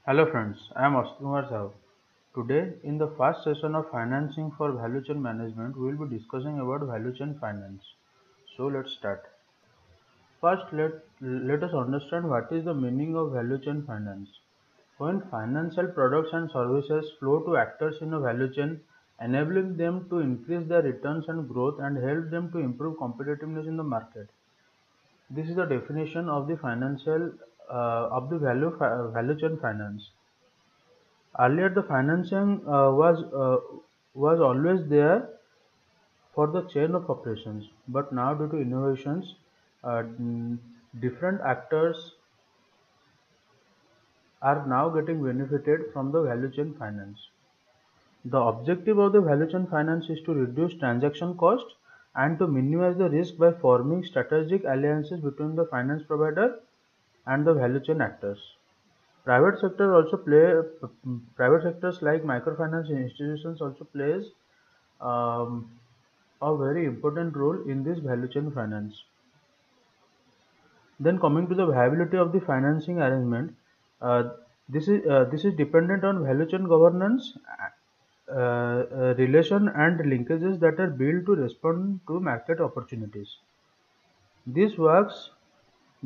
Hello friends, I am Askumar Sahu. Today, in the first session of Financing for Value Chain Management, we will be discussing about value chain finance. So let's start. First, let us understand what is the meaning of value chain finance. When financial products and services flow to actors in a value chain, enabling them to increase their returns and growth and help them to improve competitiveness in the market. This is the definition of the financial of the value chain finance. Earlier, the financing was always there for the chain of operations, but now due to innovations, different actors are now getting benefited from the value chain finance. The objective of the value chain finance is to reduce transaction costs and to minimize the risk by forming strategic alliances between the finance provider and the value chain actors. Private sector also play private sectors like microfinance institutions also plays um, a very important role in this value chain finance. Then coming to the viability of the financing arrangement, uh, this is dependent on value chain governance, relation and linkages that are built to respond to market opportunities. This works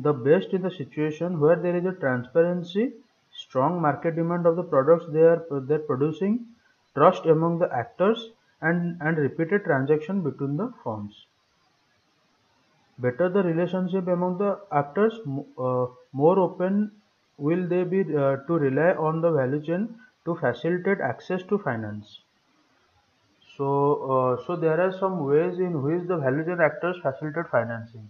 the best in the situation where there is a transparency, strong market demand of the products they're producing, trust among the actors, and repeated transaction between the firms. Better the relationship among the actors, more open will they be to rely on the value chain to facilitate access to finance. So there are some ways in which the value chain actors facilitate financing.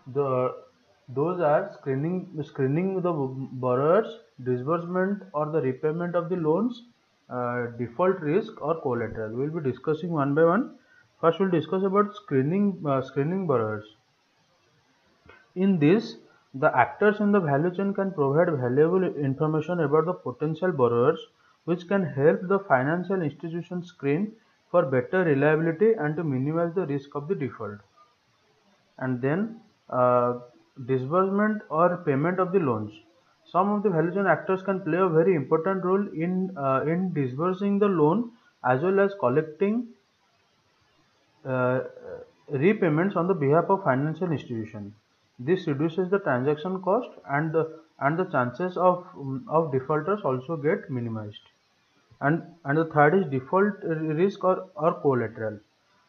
The those are screening the borrowers, disbursement or the repayment of the loans, default risk or collateral. We'll be discussing one by one. First, we'll discuss about screening borrowers. In this, the actors in the value chain can provide valuable information about the potential borrowers, which can help the financial institution screen for better reliability and to minimize the risk of the default. And then disbursement or payment of the loans. Some of the value chain actors can play a very important role in disbursing the loan as well as collecting uh, repayments on the behalf of financial institution. This reduces the transaction cost and the chances of defaulters also get minimized. And the third is default risk or collateral.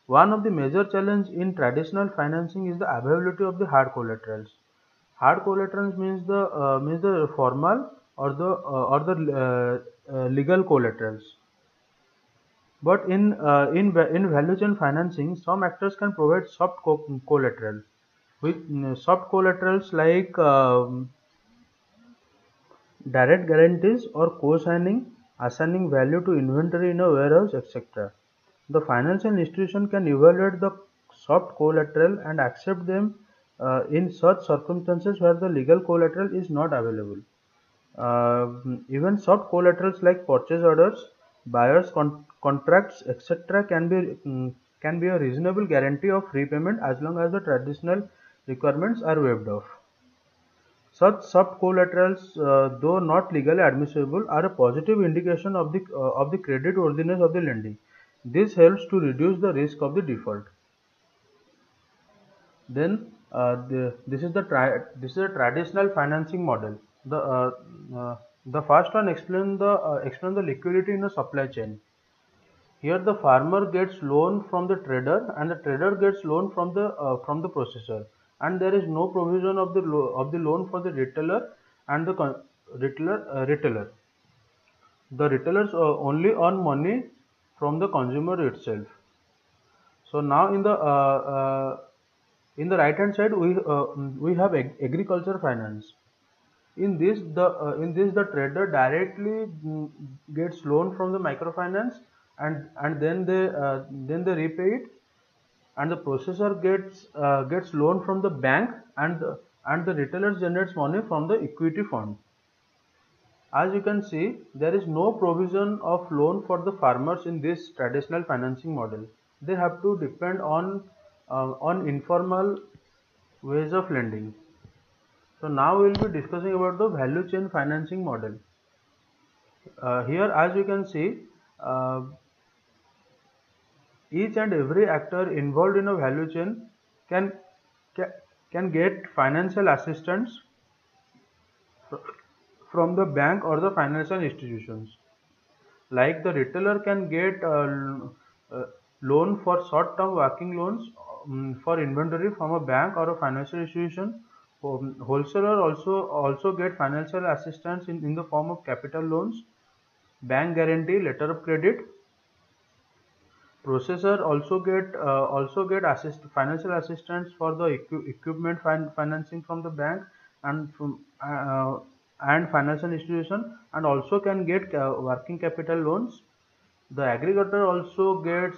One of the major challenge in traditional financing is the availability of the hard collaterals. Hard collaterals means the formal or the legal collaterals. But in value chain financing, some actors can provide collateral. With soft collaterals like direct guarantees or co-signing, assigning value to inventory in a warehouse, etc. The financial institution can evaluate the soft collateral and accept them in such circumstances where the legal collateral is not available. Even soft collaterals like purchase orders, buyers contracts, etc., can be a reasonable guarantee of repayment as long as the traditional requirements are waived off. Such soft collaterals, though not legally admissible, are a positive indication of the credit worthiness of the lending. This helps to reduce the risk of the default. Then this is a traditional financing model. The first one explain the liquidity in the supply chain. Here the farmer gets loan from the trader and the trader gets loan from the processor, and there is no provision of the loan for the retailer and the retailer. The retailers only earn money from the consumer itself. So now in the right hand side we have agriculture finance. In this the trader directly gets loan from the microfinance, and then they repay it, and the processor gets loan from the bank, and the retailer generates money from the equity fund. As you can see, there is no provision of loan for the farmers in this traditional financing model. They have to depend on informal ways of lending. So now we will be discussing about the value chain financing model. Here, as you can see, uh, each and every actor involved in a value chain can ca- can get financial assistance from the bank or the financial institutions. Like the retailer can get uh, loan for short-term working loans for inventory from a bank or a financial institution. Wholesaler also get financial assistance in the form of capital loans, bank guarantee, letter of credit. Processor also get financial assistance for the equipment financing from the bank and from and financial institution, and also can get working capital loans. The aggregator also get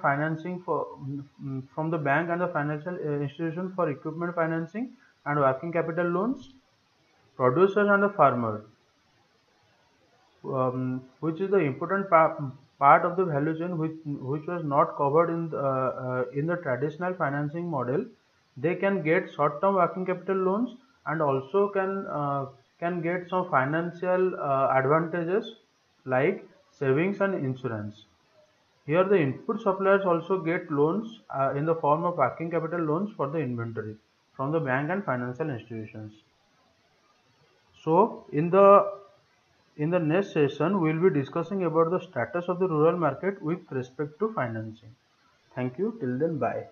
financing from the bank and the financial institution for equipment financing and working capital loans. Producer and the farmer, which is the important part of the value chain, which was not covered in the traditional financing model. They can get short-term working capital loans and also can get some financial advantages like savings and insurance. Here, the input suppliers also get loans in the form of working capital loans for the inventory from the bank and financial institutions. So, in the next session, we will be discussing about the status of the rural market with respect to financing. Thank you. Till then, bye.